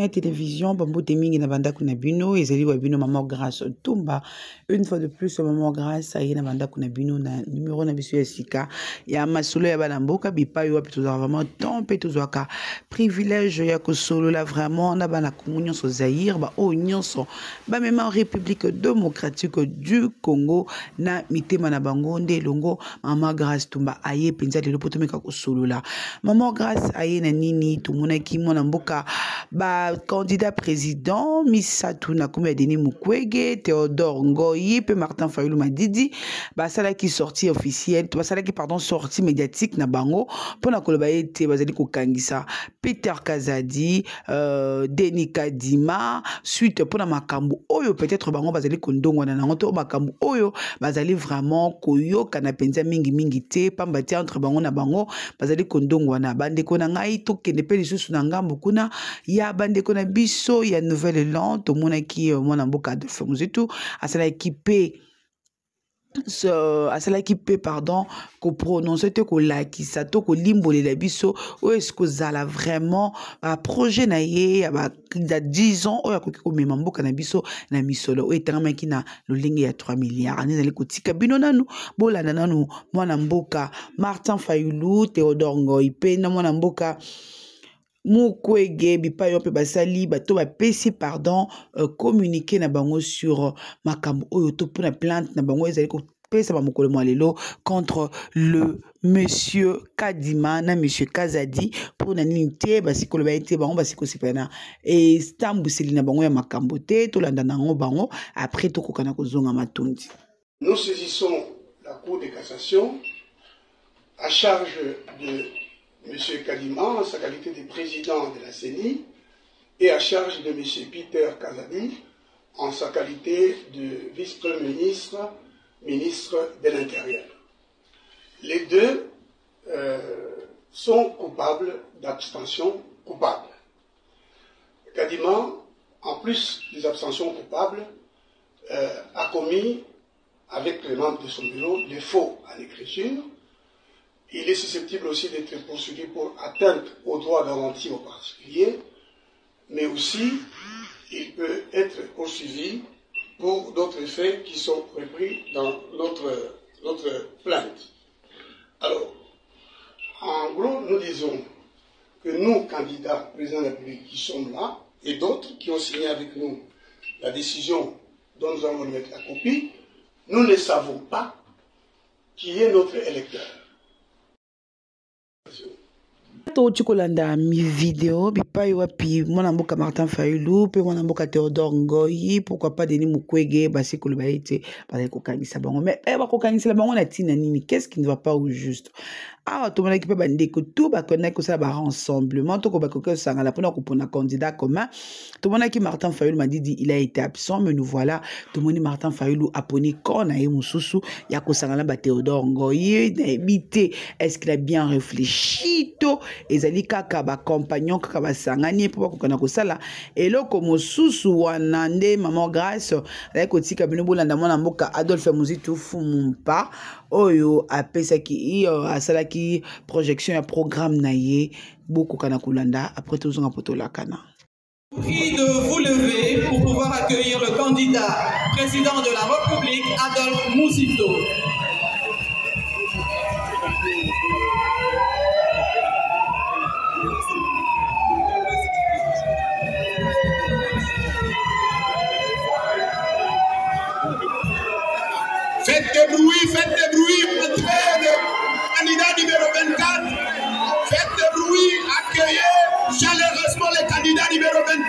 ya télévision bambote mingi na banda kuna bino ezali wa bino Maman Grâce Tumba. Une fois de plus Maman Grâce aye na banda kuna bino na numéro na biso ya sika ya masolo ya bana mboka bipai wa plutôt vraiment tant pe tozwaka privilège ya ko solo la vraiment na bana komunyo so Zaïre ba o nyonso ba même en République démocratique du Congo na mitema na bango nde longo Maman Grâce Tumba aye penza lelo potomeka ko solo la Maman Grâce aye na nini tumona ki mona mboka ba candidat président Misatu na kuma Denis Mukwege Théodore Ngoyi pe Martin Fayulu Madidi ba sala qui sortie officielle ba sala qui pardon sortie médiatique na bango pona koloba ete bazali ko kangisa Peter Kazadi Denis Kadima suite pona makambo oyo peut-être bango bazali kondongo na nango to makambo oyo bazali vraiment koyoka na penza mingi te pamba te entre bango na bango bazali kondongo na bande ko na ngai to kende pe lisusu na ngambo kuna ya bande ko na biso ya nouvelle land to mona ki mona mboka de Muzitu asala équipé asala équipé pardon ko prononcer te ko lakisa to ko limbolela biso o est-ce que zala vraiment projet na ye ya 10 ans oya ko mema mboka na biso na misolo o etanga ki na lolingi ya 3 milliards ani zali kotika bino nanu bolanda nanu mwana mboka Martin Fayulu Théodore Ngoyi pe na mwana mboka Mukwege bipai yo pe basali bato ba pesi pardon communiquer na bango sur makambo oyo to pona plainte na bango ezali ko pesa ba mokolo mwalelo contre le monsieur Kadima na monsieur Kazadi pour na nité basikolo ba été bango basiko sipana et stambuseli na bango ya makambo te to landa nango bango après to kokana kozonga matundi. Nous saisissons la Cour de cassation à charge de M. Kadima en sa qualité de président de la CENI et à charge de M. Peter Kazadi en sa qualité de vice-premier ministre, ministre de l'Intérieur. Les deux sont coupables d'abstention coupable. Kadima, en plus des abstentions coupables, a commis avec les membres de son bureau des faux à l'écriture. Il est susceptible aussi d'être poursuivi pour atteinte aux droits garantis aux particuliers, mais aussi il peut être poursuivi pour d'autres faits qui sont repris dans notre plainte. Alors, en gros, nous disons que nous, candidats président de la République qui sommes là, et d'autres qui ont signé avec nous la décision dont nous allons mettre la copie, nous ne savons pas qui est notre électeur. To chikolanda mi vidéo bipai wapi mwana mboka Martin Fayulu pe mwana mboka Théodore Ngoyi pourquoi pas Denis Mukwege basi ko lobaite ba ko kangisa bango mais ba ko kangisa bango na tina nini qu'est-ce qui ne va pas au juste ah to mona ki pe bande ko tout ba connaît que ça ba rassemblement to ko ba ko sanga la pona ko pona candidat commun to mona ki Martin Fayulu m'a dit il a été absent mais nous voilà to moni Martin Fayulu a poni kona e mususu ya ko sanga la ba Théodore Ngoyi na habité est-ce qu'il a bien réfléchi to ezali kaka ba compagnon kaka ba sangani po ko kana ko sala eloko mosusu wana nde Maman Grâce la ko tika bino bolanda mwana mboka Adolphe Muzitu Fumumpa oyo apesa ki asala ki projection ya programme na ye boko kana kolanda après tout zonga poto la kana. Prie de vous lever pour pouvoir accueillir le candidat président de la République Adolphe Muzitu. Faites des bruits, entrez le candidat numéro 24. Faites des bruits, accueillez chaleureusement le candidat numéro 24,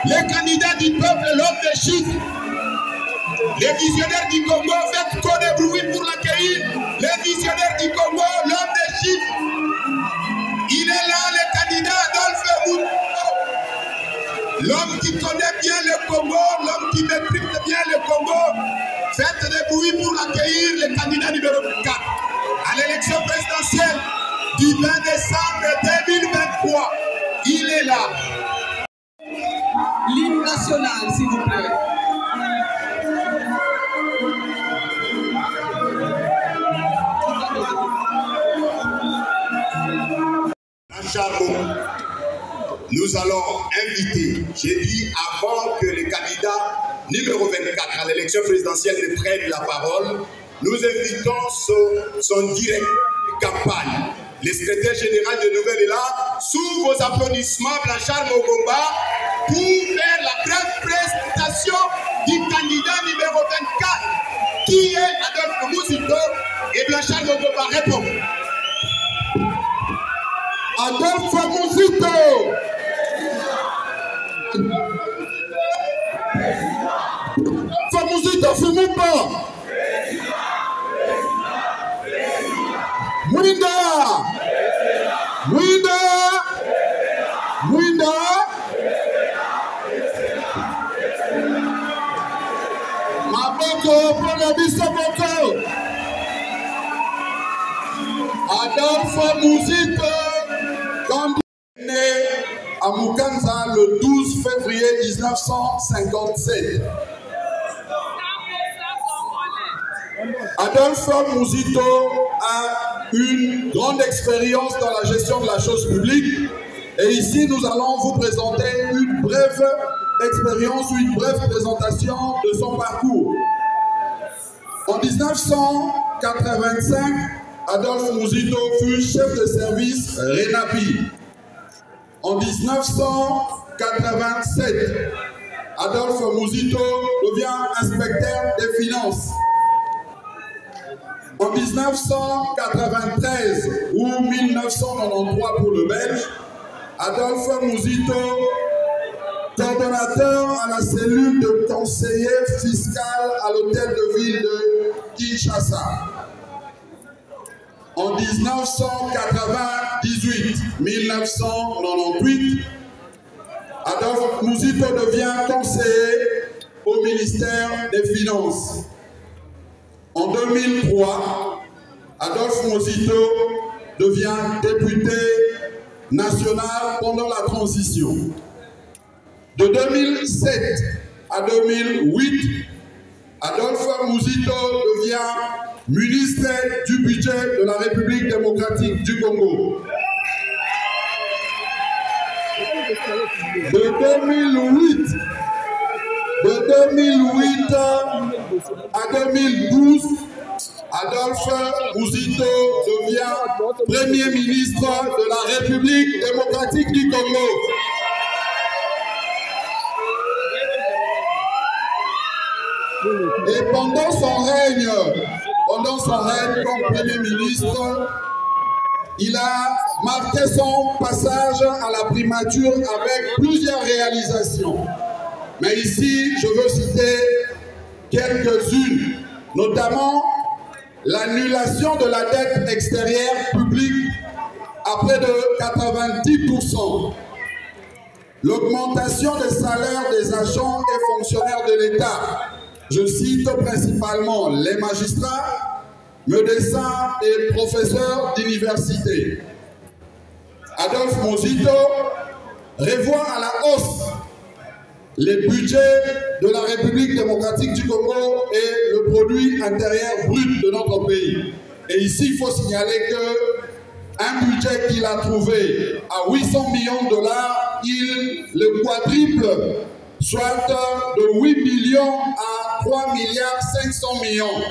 le candidat du peuple, l'homme des chiffres. Les visionnaires du Congo, faites trop de bruit pour l'accueillir. Les visionnaires du Congo, l'homme des chiffres. Il est là, le candidat Adolphe Muzitu. L'homme qui connaît bien le Congo, l'homme qui maîtrise bien le Congo. Faites des bruits pour accueillir le candidat numéro 4 à l'élection présidentielle du 20 décembre 2023. Il est là. L'hymne national, s'il vous plaît. nous allons inviter, j'ai dit avant que le candidat numéro 24 à l'élection présidentielle ne prenne la parole, nous invitons son direct campagne. Le secrétaire général de Nouvelle est là. Sous vos applaudissements, Blanchard Mogomba, pour faire la brève présentation du candidat numéro 24, qui est Adolphe Mouzito, et Blanchard Mogomba répond. Adolphe Mouzito. Mouzito, Fumumba. Mwinda. Mwinda. Mwinda. Maboko, pona biso boko. Adolphe Mouzito, né à Mukanza le 12 février 1957. Adolphe Mouzito a une grande expérience dans la gestion de la chose publique et ici nous allons vous présenter une brève expérience ou une brève présentation de son parcours. En 1985, Adolphe Mouzito fut chef de service RENAPI. En 1987, Adolphe Mouzito devient inspecteur des finances. En 1993 ou 1993 pour le Belge, Adolphe Mouzito, coordonnateur à la cellule de conseiller fiscal à l'hôtel de ville de Kinshasa. En 1998, Adolphe Mouzito devient conseiller au ministère des Finances. En 2003, Adolphe Mouzito devient député national pendant la transition. De 2007 à 2008, Adolphe Mouzito devient ministre du budget de la République démocratique du Congo. De 2008 à 2012, Adolphe Mouzito devient Premier ministre de la République démocratique du Congo. Et pendant son règne comme Premier ministre, il a marqué son passage à la primature avec plusieurs réalisations. Mais ici, je veux citer quelques-unes, notamment l'annulation de la dette extérieure publique à près de 90%, l'augmentation des salaires des agents et fonctionnaires de l'État. Je cite principalement les magistrats, médecins et professeurs d'université. Adolphe Mouzito revoit à la hausse les budgets de la République démocratique du Congo et le produit intérieur brut de notre pays. Et ici, il faut signaler qu'un budget qu'il a trouvé à 800 millions de dollars, il le quadruple, soit de 8 millions à 3 milliards 500 millions.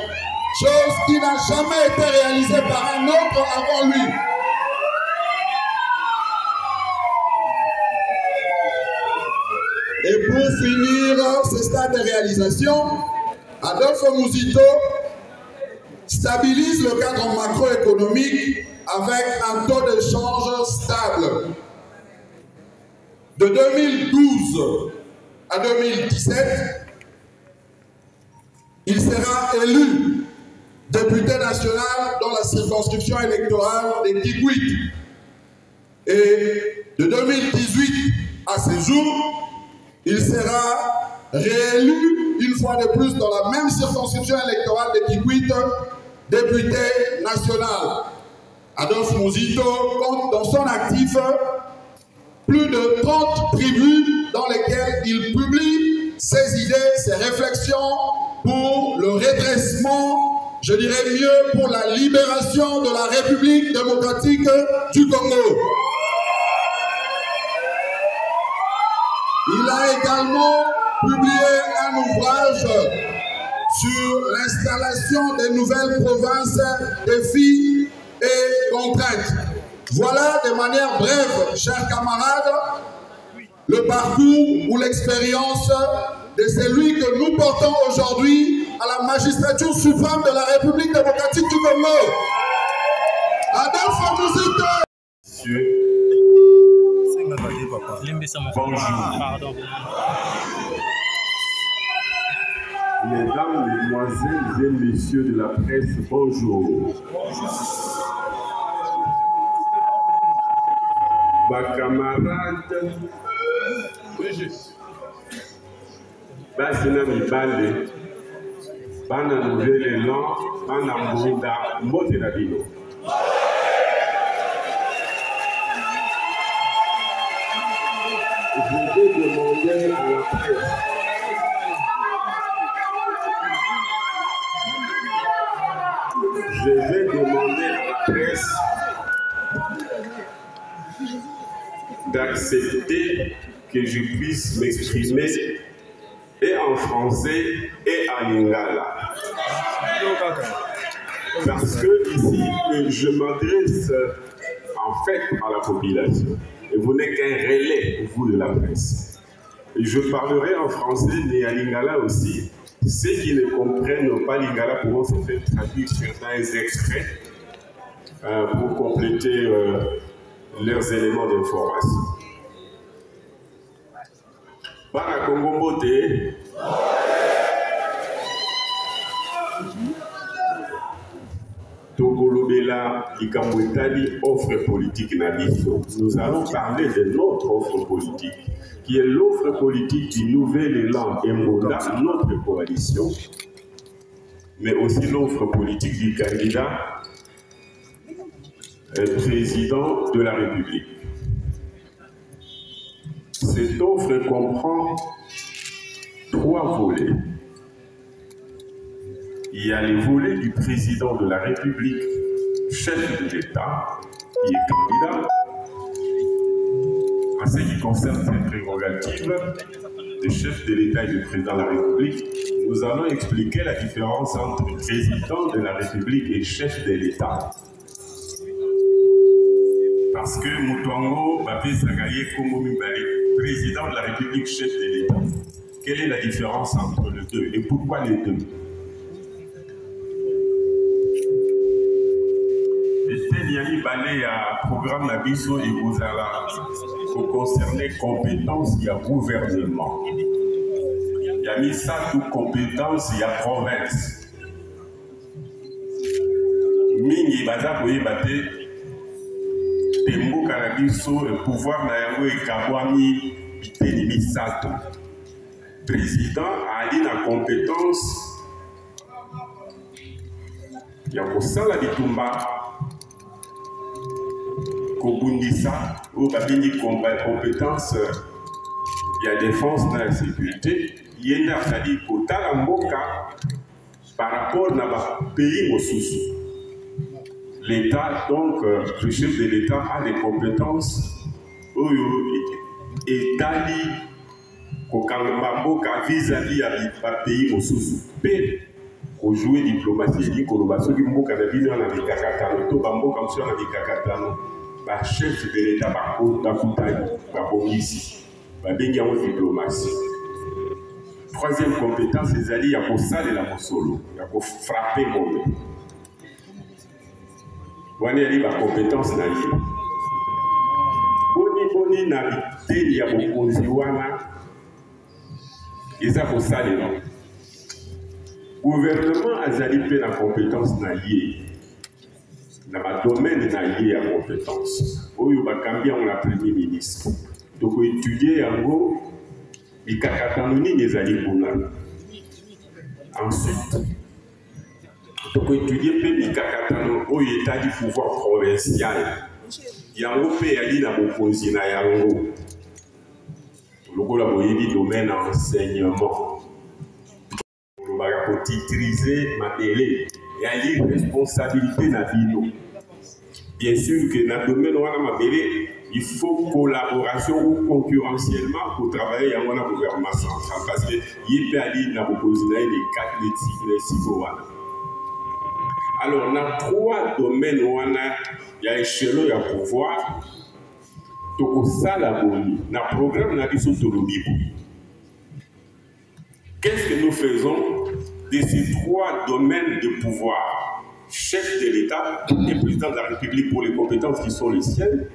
Chose qui n'a jamais été réalisée par un autre avant lui. Et pour finir ce stade de réalisation, Adolphe Mouzito stabilise le cadre macroéconomique avec un taux de change stable. De 2012 à 2017, il sera élu député national dans la circonscription électorale de Kikwit. Et de 2018 à ce jour, il sera réélu une fois de plus dans la même circonscription électorale de Kikwit, député national. Adolphe Mouzito compte dans son actif plus de 30 tribunes dans lesquelles il publie ses idées, ses réflexions pour le redressement, je dirais mieux, pour la libération de la République démocratique du Congo. Il a également publié un ouvrage sur l'installation des nouvelles provinces, défis et contraintes. Voilà de manière brève, chers camarades, le parcours ou l'expérience de celui que nous portons aujourd'hui à la magistrature suprême de la République démocratique du Congo. Adolphe Musique. Monsieur, bonjour. Mesdames, Mesdemoiselles et Messieurs de la presse, bonjour. Mes camarades, Basina Mibale, Bana Nouvel Élan, Bana Mbouda, Motelabino. Je vais demander à la presse. Je vais demander à la presse d'accepter que je puisse m'exprimer et en français et en lingala. Parce que ici, je m'adresse en fait à la population. Et vous n'êtes qu'un relais, vous, de la presse. Et je parlerai en français, mais en lingala aussi. Ceux qui ne comprennent pas lingala pourront se faire traduire certains extraits pour compléter leurs éléments d'information. Bana Congo Mbote. Togolobela Ikamwetali offre politique Nabiso. Nous allons parler de notre offre politique, qui est l'offre politique du nouvel élan Mboda, notre coalition, mais aussi l'offre politique du candidat président de la République. Cette offre comprend 3 volets. Il y a les volets du président de la République, chef de l'État, qui est candidat. En ce qui concerne ses prérogatives de chef de l'État et de président de la République, nous allons expliquer la différence entre président de la République et chef de l'État. Parce que Moutongo, Babé Sagaye, Kongo Mibale, président de la République, chef de l'État. Quelle est la différence entre les deux et pourquoi les deux? Yali Balé à programme Nabiso et Gozala pour concerner compétences, il y a gouvernement. Il y a mis ça toute compétence, il y a province. Mingi Baza Boye Bate, Tembo Kanabiso, le pouvoir Nayango et Kabwami, Bitenimi Sato. Président a dit la compétence, il y a pour ça la Bitumba. Kobundisa, ou Babini compétence, il y a défense dans la sécurité, il y a c'est-à-dire qu'au Talamboka, par rapport à pays Mosusu. L'État, donc, le chef de l'État a des compétences, et Tali, Kokambamboka vis-à-vis à pays Mosusu. Pour jouer diplomatie, il Kolobaso, qui m'a dit dans la Kakatano, tout Bamboka, monsieur, dans la Kakatano. Le chef de l'État par contre dans ici, diplomatie. Troisième compétence, c'est il y a pour ça de la Mosolo, il y a pour frapper mauvais. Voilà la compétence na lié. Boni na il y a pour Konziwana, et ça pour ça de là. Gouvernement a zali la compétence na lié. Dans le domaine de la compétence, où il va cambier la Premier ministre. Donc, étudier en gros, il y a des alibuna. Ensuite, donc étudier il y a l'état du pouvoir provincial. Il y a un pays dans l'opposition. Le domaine enseignement. Pour titriser ma télé. Il y a une responsabilité dans la vie. Bien sûr que dans le domaine où on a il faut collaboration ou concurrentiellement pour travailler dans le gouvernement central. Parce que il peut aller dans le position des 4 les 6. Alors, dans 3 domaines où il y a échelon, il y a pouvoir, tout ça, dans le programme, on a dit autonomie. Qu'est-ce que nous faisons de ces 3 domaines de pouvoir? Chef de l'État et président de la République pour les compétences qui sont les siennes,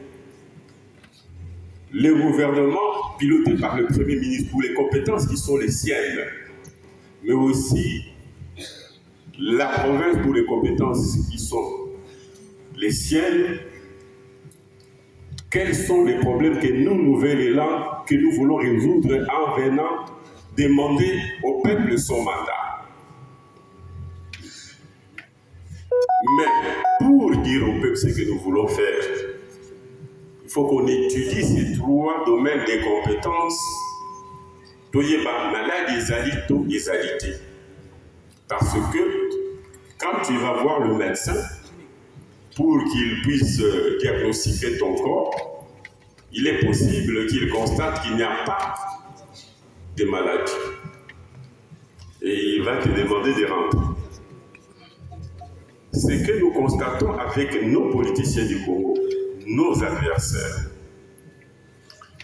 le gouvernement piloté par le Premier ministre pour les compétences qui sont les siennes, mais aussi la province pour les compétences qui sont les siennes. Quels sont les problèmes que nous, nouvel élan, que nous voulons résoudre en venant demander au peuple son mandat? Mais pour dire au peuple ce que nous voulons faire, il faut qu'on étudie ces 3 domaines de compétences. Parce que quand tu vas voir le médecin, pour qu'il puisse diagnostiquer ton corps, il est possible qu'il constate qu'il n'y a pas de maladie. Et il va te demander de rentrer. Ce que nous constatons avec nos politiciens du Congo, nos adversaires,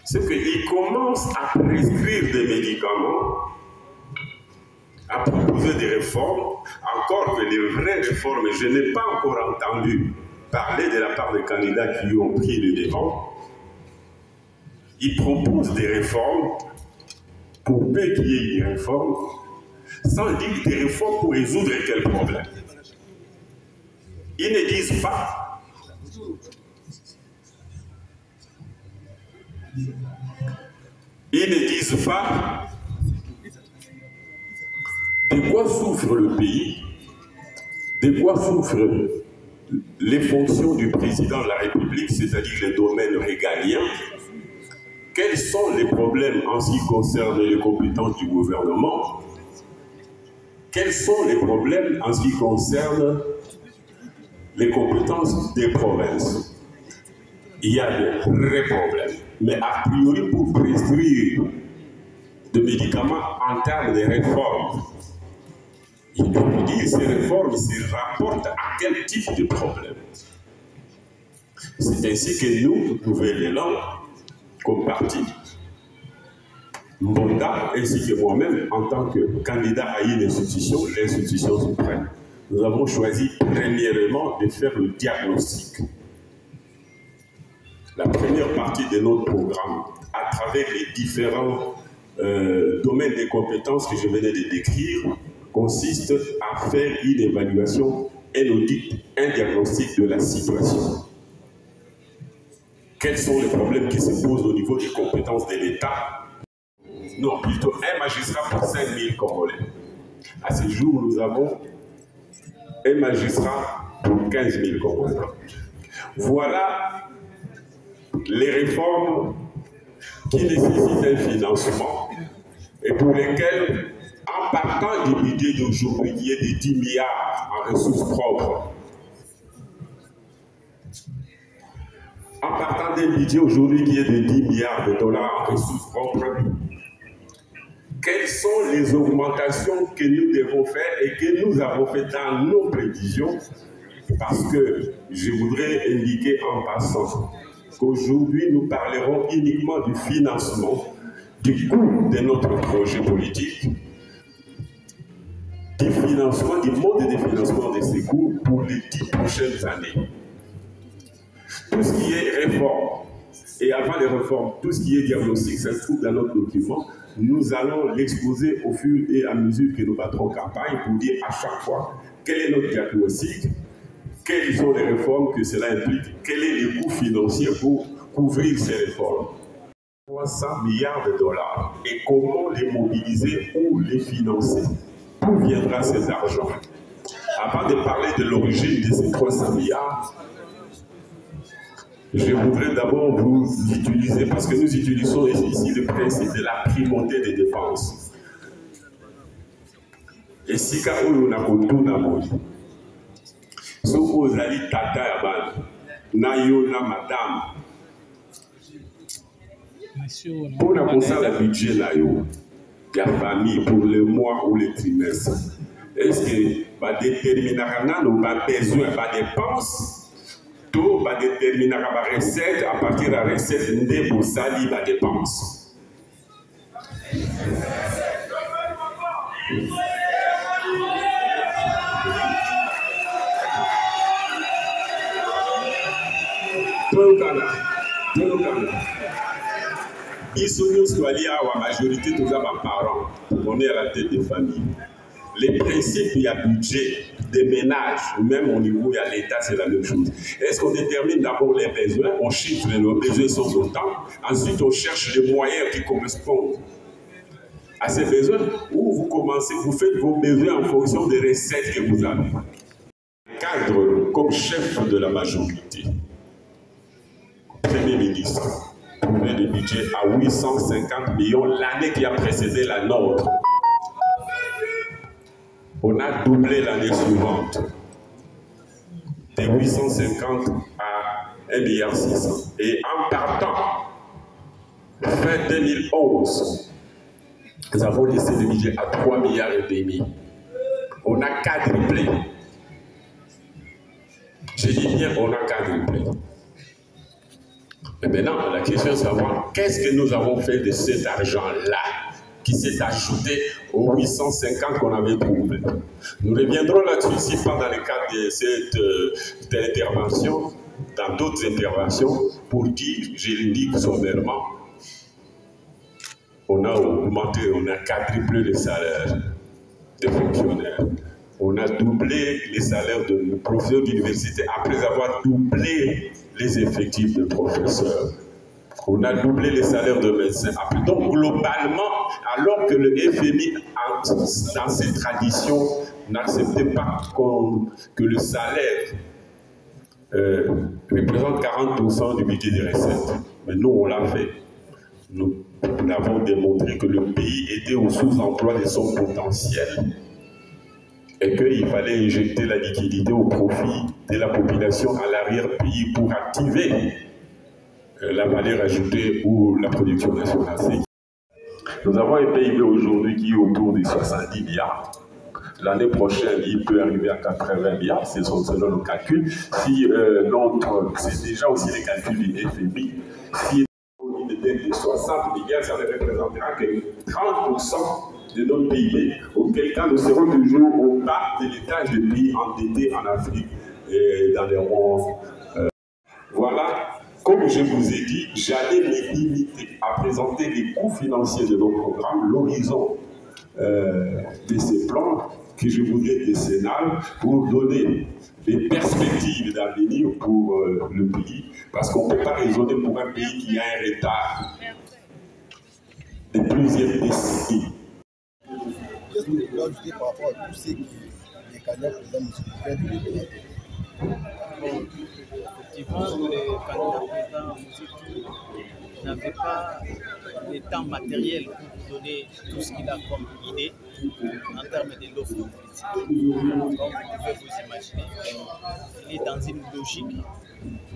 c'est qu'ils commencent à prescrire des médicaments, à proposer des réformes, encore que les vraies réformes, je n'ai pas encore entendu parler de la part des candidats qui ont pris le devant. Ils proposent des réformes pour peu qu'il y ait des réformes, sans dire des réformes pour résoudre quel problème. Ils ne disent pas. Ils ne disent pas de quoi souffre le pays, de quoi souffrent les fonctions du président de la République, c'est-à-dire les domaines régaliens. Quels sont les problèmes en ce qui concerne les compétences du gouvernement? Quels sont les problèmes en ce qui concerne les compétences des provinces? Il y a de vrais problèmes. Mais a priori, pour prescrire des médicaments en termes de réformes, il doit dire ces réformes se rapportent à quel type de problème. C'est ainsi que nous, Nouvel Élan, comme parti, Mbonda, ainsi que moi-même, en tant que candidat à une institution, l'institution suprême, nous avons choisi premièrement de faire le diagnostic. La première partie de notre programme, à travers les différents domaines de compétences que je venais de décrire, consiste à faire une évaluation, un audit, un diagnostic de la situation. Quels sont les problèmes qui se posent au niveau des compétences de l'État? Non, plutôt un magistrat pour 5000 Congolais. À ce jour, nous avons un magistrat pour 15 000 Congolais. Voilà les réformes qui nécessitent un financement et pour lesquelles, en partant du budget d'aujourd'hui qui est de 10 milliards en ressources propres, en partant d'un budget aujourd'hui qui est de 10 milliards de dollars en ressources propres, quelles sont les augmentations que nous devons faire et que nous avons fait dans nos prévisions? Parce que je voudrais indiquer en passant qu'aujourd'hui nous parlerons uniquement du financement, du coût de notre projet politique, du financement, du mode de financement de ces coûts pour les 10 prochaines années. Tout ce qui est réforme, et avant les réformes, tout ce qui est diagnostic, ça se trouve dans notre document. Nous allons l'exposer au fur et à mesure que nous battrons campagne pour dire à chaque fois quel est notre diagnostic, quelles sont les réformes que cela implique, quel est le coût financier pour couvrir ces réformes. 300 milliards de dollars. Et comment les mobiliser ou les financer? D'où viendra cet argent? Avant de parler de l'origine de ces 300 milliards, je voudrais d'abord vous utiliser, parce que nous utilisons ici le principe de la primauté des dépenses. Et si on a tata yaban, na yo na madame, Pour le budget là, il y a famille pour le mois ou le trimestre. Est-ce que va déterminer nos besoins, nos dépenses, tout va déterminer nos recettes à partir de la recette de pour salir la dépense. La majorité de nos parents, on est à la tête des familles. Les principes, il y a budget, des ménages, même au niveau de l'État, c'est la même chose. Est-ce qu'on détermine d'abord les besoins, on chiffre nos besoins sont autant, ensuite on cherche les moyens qui correspondent à ces besoins, ou vous commencez, vous faites vos besoins en fonction des recettes que vous avez. Cadre comme chef de la majorité, Premier ministre, trouver le budget à 850 millions l'année qui a précédé la nôtre. On a doublé l'année suivante, de 850 à 1,6 milliard. Et en partant, fin 2011, nous avons laissé le budget à 3,5 milliards. On a quadruplé. Je dis bien, on a quadruplé. Et maintenant, la question est de savoir qu'est-ce que nous avons fait de cet argent-là qui s'est ajouté aux 850 qu'on avait trouvé. Nous reviendrons là-dessus si pas dans le cadre de cette intervention, dans d'autres interventions, pour dire, je le dis sommairement, on a augmenté, on a quadruplé les salaires des fonctionnaires. On a doublé les salaires de professeurs d'université après avoir doublé les effectifs de professeurs. On a doublé les salaires de médecins. Donc, globalement, alors que le FMI, dans ses traditions, n'acceptait pas que le salaire représente 40% du budget des recettes. Mais nous, on l'a fait. Nous avons démontré que le pays était au sous-emploi de son potentiel et qu'il fallait injecter la liquidité au profit de la population à l'arrière-pays pour activer la valeur ajoutée ou la production nationale. Nous avons un PIB aujourd'hui qui est autour de 70 milliards. L'année prochaine, il peut arriver à 80 milliards, c'est selon nos calculs. Si c'est déjà aussi les calculs du FMI. Si on était de 60 milliards, ça ne représentera que 30% de notre PIB, auquel cas nous serons toujours au bas de l'étage des pays endettés en Afrique et dans les ronds. Voilà. Comme je vous ai dit, j'allais me limiter à présenter les coûts financiers de nos programmes, l'horizon de ces plans que je voudrais décennal pour donner des perspectives d'avenir pour le pays, parce qu'on ne peut pas raisonner pour un pays qui a un retard de plusieurs décennies. Qu'est-ce que vous pouvez ajouter par rapport à tous ces candidats présidents effectivement, les candidats présidents n'avaient pas le temps matériel pour donner tout ce qu'il a comme idée en termes de l'offre politique. Comme vous pouvez vous imaginer, il est dans une logique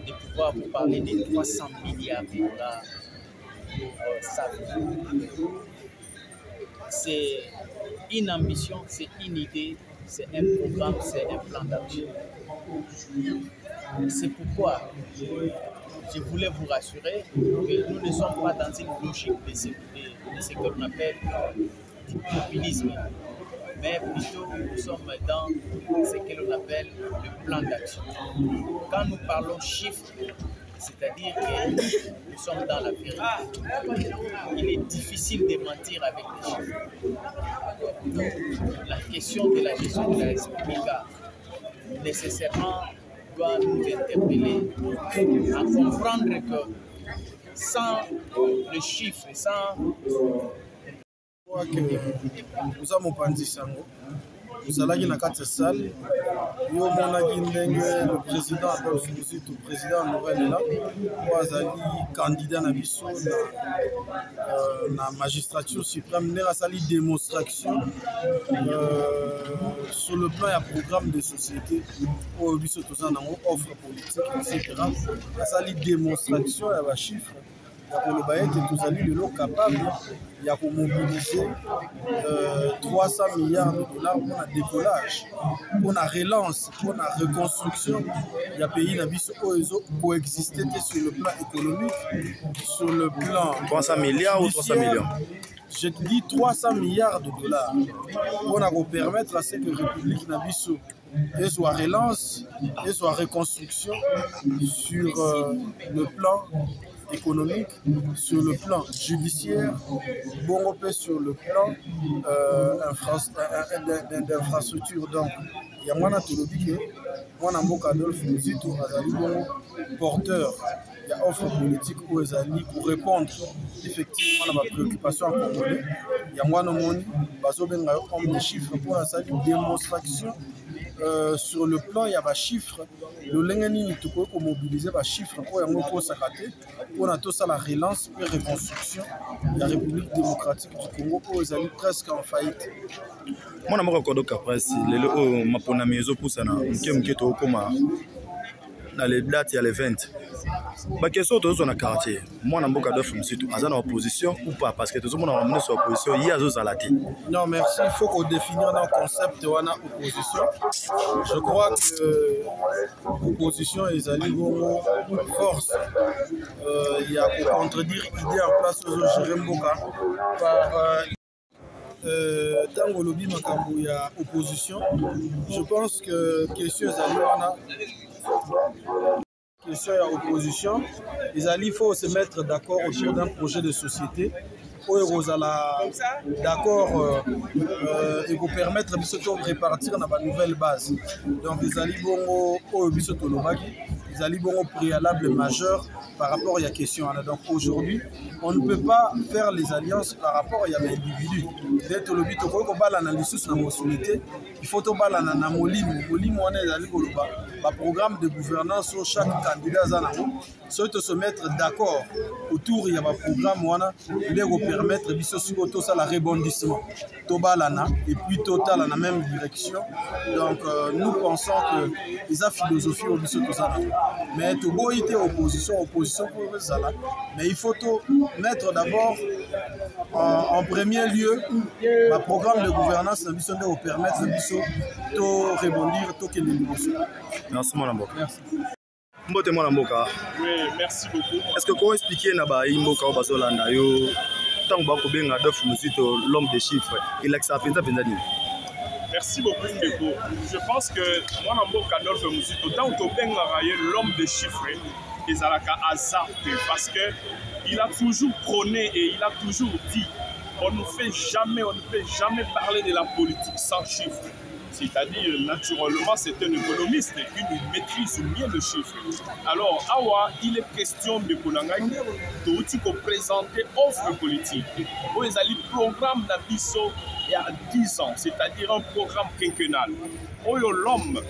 de pouvoir vous parler de 300 milliards de dollars pour sa vie. C'est une ambition, c'est une idée, c'est un programme, c'est un plan d'action. C'est pourquoi je voulais vous rassurer que nous ne sommes pas dans une logique de ce que l'on appelle du populisme, mais plutôt nous sommes dans ce que l'on appelle le plan d'action. Quand nous parlons chiffres, c'est-à-dire que nous sommes dans la vérité. Il est difficile de mentir avec les chiffres. Donc, la question de la gestion de la République nécessairement doit nous interpeller à comprendre que sans le chiffre, sans... Nous avons pensé ça. Nous allons dans la salle. Nous avons le président le président Noël là. Nous avons candidat à la magistrature suprême. Nous avons une démonstration sur le plan et programme de société. Nous avons offre politique, etc. Nous avons une démonstration et un chiffre. Nous sommes capables de mobiliser 300 milliards de dollars pour le décollage, pour la relance, pour la reconstruction des pays qui coexister sur le plan économique, sur le plan 300 milliards ou 300 millions. Je te dis 300 milliards de dollars pour permettre à ce que la République Nabiso soit relance et soit reconstruction sur le plan économique, sur le plan judiciaire, bon sur le plan d'infrastructure. Donc, il y a moi qui dit que Adolphe Muzito est porteur. Il y a offre politique où ils allaient pour répondre effectivement à ma préoccupation en Congolais. Il y a moi homme de chiffres pour la démonstration. Sur le plan, il y a des chiffres. Le Lengeni pour mobiliser des chiffres pour la relance et reconstruction de la République démocratique du Congo où ils allaient presque en faillite. Moi, je suis encore presse. Dans les dates, il y a les 20. La question est dans le quartier. Moi, je suis en opposition ou pas? Parce que tout le monde a amené sur l'opposition. Il y a des alati. Non, merci. Il faut qu'on définisse notre concept de l'opposition. Je crois que l'opposition est une force. Il y a pour contredire l'idée en place aux Jérém Boka par. Dans le lobby il y a opposition. Je pense que question opposition, il faut se mettre d'accord autour d'un projet de société où ils sont d'accord et pour permettre de répartir dans une nouvelle base. Donc ils allaient bon préalable majeur par rapport à la question. Donc aujourd'hui, on ne peut pas faire les alliances par rapport à l'individu. Dès que le but il faut que le programme de gouvernance sur chaque candidat se mettre d'accord autour de programme qui permettre de la rebondissement et puis total dans la même direction. Donc nous pensons que les philosophie au mais tout beau était opposition pour ça, mais il faut mettre d'abord en premier lieu le programme de gouvernance qui permettre de rebondir tout Merci mon Mboka. Merci. Mbote mon Mboka. Oui, merci beaucoup. Est-ce que vous pouvez expliquer Mboka Bazolanda yo tant que vous avez Adolphe Muzito l'homme des chiffres, il a que ça fait Merci beaucoup Mbeko. Je pense que moi Mboka Adolphe Muzito tant que vous avez l'homme des chiffres, ils ont hasard parce que il a toujours prôné et il a toujours dit on ne peut jamais parler de la politique sans chiffres. C'est-à-dire, naturellement, c'est un économiste qui maîtrise bien le chiffre. Alors, Awa, il est question de Konangani de présenter offre politique. Où ils ont le programme d'Abisso il y a 10 ans, c'est-à-dire un programme quinquennal. Où l'homme,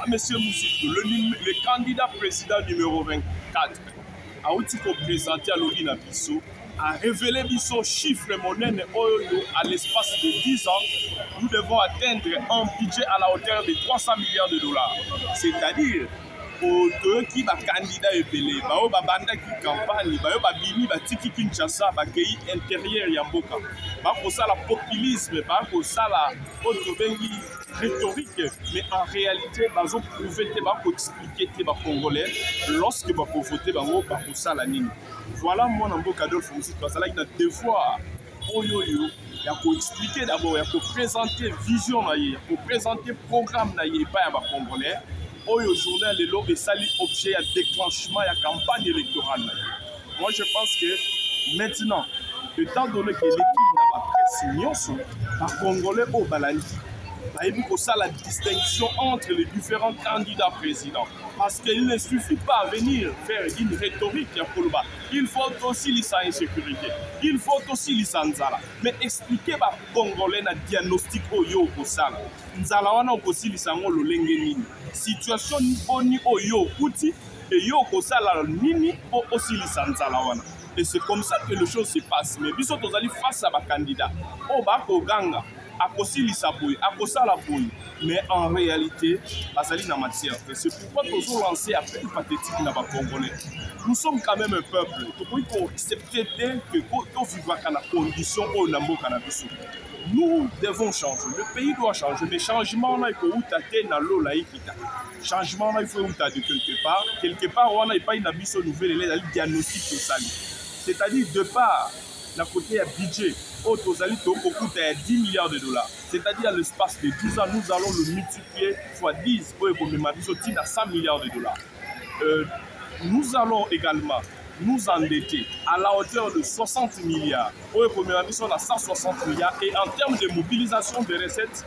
M. Muzito, le candidat président numéro 24, a aussi présenté à l'Obi d'Abisso, a révélé son chiffre monnaie à l'espace de 10 ans, nous devons atteindre un budget à la hauteur de 300 milliards de dollars. C'est-à-dire, pour ceux qui sont candidats et pelés, qui campagne, bini batiki Kinshasa, qui intérieur Yamboka, pour ça la populisme, pour ça la rhétorique, mais en réalité, ils ont prouvé que expliquer les Congolais lorsque ils vont voter pour ça la ligne. Voilà mon Mboka Adolphe Muzito, parce qu'il a des fois, il faut expliquer d'abord, il faut présenter vision, il faut présenter programme, il pas à Congolais. Au journal, le sali objet à déclenchement à campagne électorale. Moi, je pense que maintenant, étant donné que l'équipe n'a pas presse, par Congolais au Balandi, il faut ça la distinction entre les différents candidats présidents. Parce qu'il ne suffit pas de venir faire une rhétorique à Koloba. Il faut aussi l'insécurité. Il faut aussi l'insala. Mais expliquer aux Congolais le diagnostic au yo pour ça. Nzala wana aussi lisango lo lengeni. Situation ni boni au yo kuti et yo ko sala nini aussi lisanzala wana. Et c'est comme ça que les choses se passent. Mais biso tozali face à ba candidat. O ba ko ganga. akosilisa boye akosala boye mais en réalité bazali na matière c'est pourquoi nous lancé appel pathétique na ba Congolais. Nous sommes quand même un peuple pour accepter que to vivre na condition au namboka na biso. Nous devons changer. Le pays doit changer. Mais changement, il faut outate na lo laïkita. Changement, il faut outate de quelque part. Quelque part, on n'a pas une abysse nouvelle, il y a le diagnostic social. C'est-à-dire, de part, d'un côté, il y a budget. Autre, il y a 10 milliards de dollars. C'est-à-dire, à l'espace de 10 ans, nous allons le multiplier fois 10 pour économiser à 100 milliards de dollars. Nous allons également nous endetter à la hauteur de 60 milliards. Au premier mission, on a 160 milliards. Et en termes de mobilisation des recettes,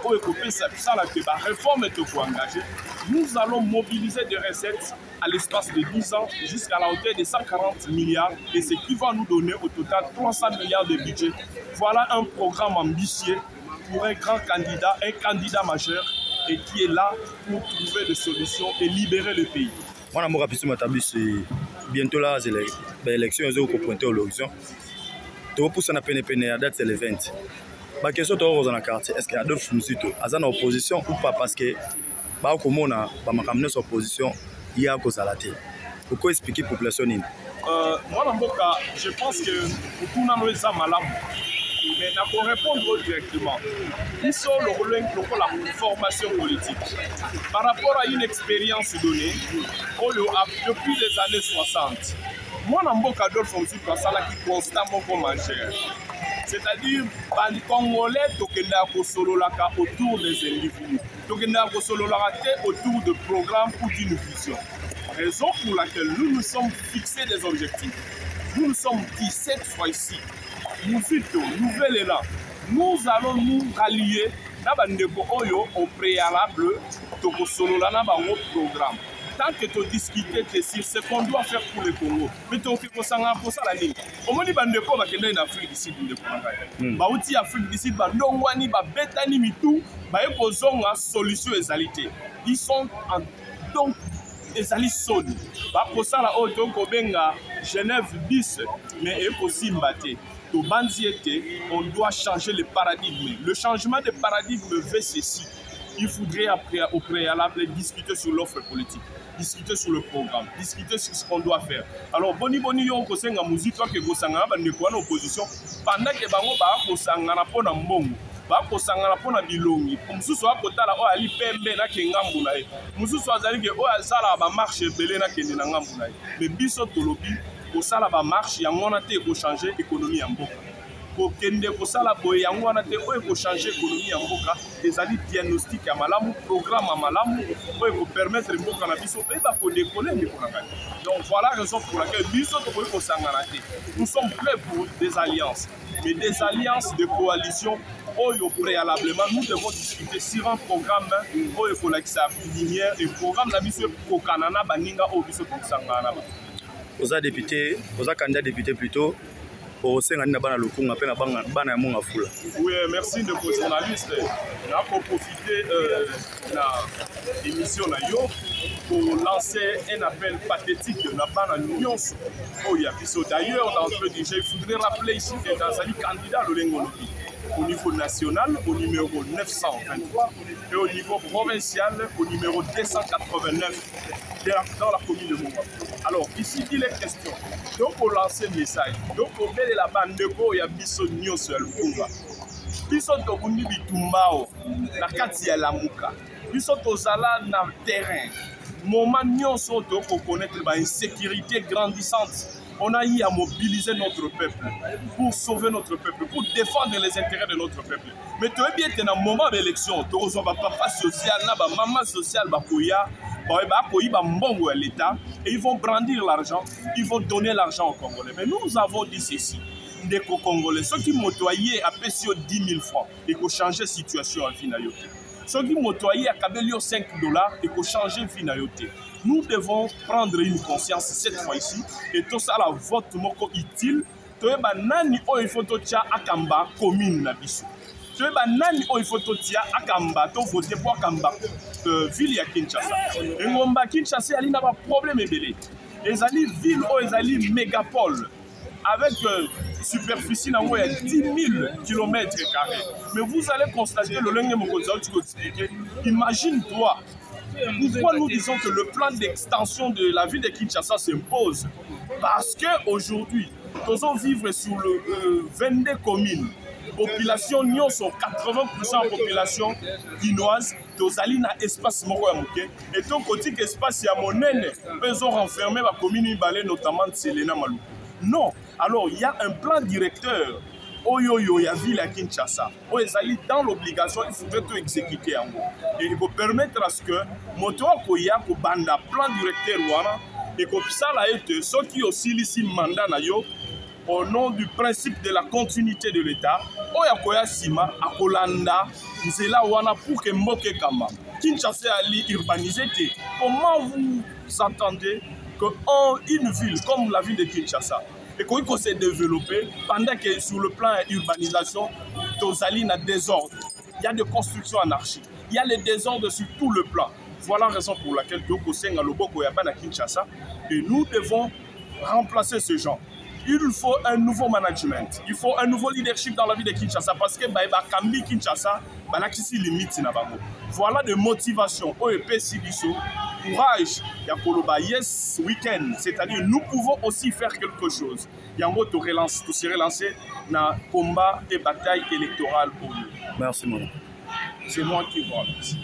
au ECOP, ça la réforme est engagée. Nous allons mobiliser des recettes à l'espace de 10 ans jusqu'à la hauteur de 140 milliards. Et ce qui va nous donner au total 300 milliards de budget. Voilà un programme ambitieux pour un grand candidat, un candidat majeur, et qui est là pour trouver des solutions et libérer le pays. Moi, je bientôt là, l'élection est pointer à l'horizon. Tu vas pousser la date, c'est le 20. La question est dans le quartier. Est-ce qu'il y a d'autres Muzito en opposition ou pas? Parce que comme on a son opposition, il y a cause à la télé. Pourquoi expliquer la population? Moi, je pense que tout le monde est malade. Mais pour répondre directement, ils sont la formation politique. Par rapport à une expérience donnée, depuis les années 60, moi, je Adolphe Muzito qui constamment comme mangeur. C'est-à-dire, les Congolais, autour des individus, autour de programmes ou d'une vision. Raison pour laquelle nous nous sommes fixés des objectifs. Nous nous sommes dit cette fois-ci, nous nouvel élan. Nous allons nous rallier au préalable de notre programme. Tant que tu discutes sur ce qu'on doit faire pour le Congo, mais tu fais ça pour ça la ligne. Au moins, il y a des gens qui sont en Afrique du Sud. Il y a des Afrique du Sud, il y a des gens qui ont une solution égalité. Ils sont donc les alliés solides. Pour ça, Genève 10, mais il faut aussi battre. On doit changer le paradigme. Le changement de paradigme veut ceci. Il faudrait au préalable discuter sur l'offre politique, discuter sur le programme, discuter sur ce qu'on doit faire. Alors, boni yon ko senga musique que go sanga ba ne ko na opposition pendant que bango ba ko sanga na pona mbongo. Ba ko sanga na pona bilongi. Mususu akotala o ali pembe na kengambu na ye. Mususu azali ke o azala ba marche belé na kende na ngambu na ye. Mais biso tolobi ko sala ba marche ya ngona te ko changer économie ya mboka. Pour kende ko sala boye yango wana te oyo ko changer économie ya mboka ezali diagnostic ya malamu programme ya malamu oyo ko permettre mboka na biso eba ko décoller ndeko na ngai. Donc voilà la raison pour laquelle biso to ko sangana te. Nous sommes prêts pour des alliances, mais des alliances de coalition oyo préalablement nous devons discuter sur un programme oyo ko lakisa lumière et programme na biso ko kanana baninga oyo biso ko sangana ba. Aux députés, aux candidats députés plutôt. Oui, merci de vos journalistes. On a profité de l'émission pour lancer un appel pathétique de la Union. D'ailleurs, dans le DG, il faudrait rappeler ici que dans un candidat au niveau national, au numéro 923, et au niveau provincial, au numéro 289, dans la commune de Mouba. Alors, ici, il est question. Donc, on lance un message. Donc, on met la bande de go, il y a Bisso Nyon sur le Congo. Bisso Tobundi Bitumbao, la Katia Lamouka. Bisso Tozala dans le terrain. Moment Nyon sont pour connaître une sécurité grandissante. On a eu à mobiliser notre peuple pour sauver notre peuple, pour défendre les intérêts de notre peuple. Mais tu es bien dans un moment d'élection, tu as un papa social, un maman social, l'État, et ils vont brandir l'argent, ils vont donner l'argent aux Congolais. Mais nous avons dit ceci, des Congolais, ceux qui motoyaient à PCO 10 000 francs, et qui changent la situation en finalité. Ceux qui motoyaient à Kabelio 5 $, et qui changent la finalité. Nous devons prendre une conscience cette fois-ci, et tout ça, la vote utile, tu es nani o il faut tia akamba commune na biso. Tu es nani o il faut tia akamba to voter pour akamba ville ya Kinshasa. Et ngomba Kinshasa ali na ba problème ebele. Ezali ville o ezali mégapole. avec superficie il y a 10 000 km². Mais vous allez constater, le lundi, imagine-toi, pourquoi nous disons que le plan d'extension de la ville de Kinshasa s'impose? Parce qu'aujourd'hui, nous allons vivre sur le 22 communes. Population, nous sommes 80% de population guinoise, nous allons dans l'espace moké. Et donc, côté espace, il y a mon aîné, ils ont renfermé la commune, notamment de Selena Malou. Non, alors il y a un plan directeur. Oyoyo, il y a ville à Kinshasa. Ils allaient dans l'obligation, il faudrait tout exécuter en gros. Et il faut permettre à ce que moto koya ko banda plan directeur wana et que ça là été ceux qui aussi ici mandat na yo au nom du principe de la continuité de l'État. Oya koya sima akolanda nzela wana pour que mboke kama Kinshasa ali urbanisé. Comment vous entendez que une ville comme la ville de Kinshasa et qu'on s'est développé pendant que sur le plan urbanisation, Tozali a désordre. Il y a des constructions anarchiques. Il y a les désordres sur tout le plan. Voilà la raison pour laquelle Kinshasa et nous devons remplacer ce genre. Il faut un nouveau management. Il faut un nouveau leadership dans la vie de Kinshasa parce que Kambi Kinshasa, limite. Voilà des motivations. Courage, yes week-end. C'est-à-dire nous pouvons aussi faire quelque chose. Yango to se relancer dans le combat et bataille électorale pour nous. Merci, mon. C'est moi qui vous remercie.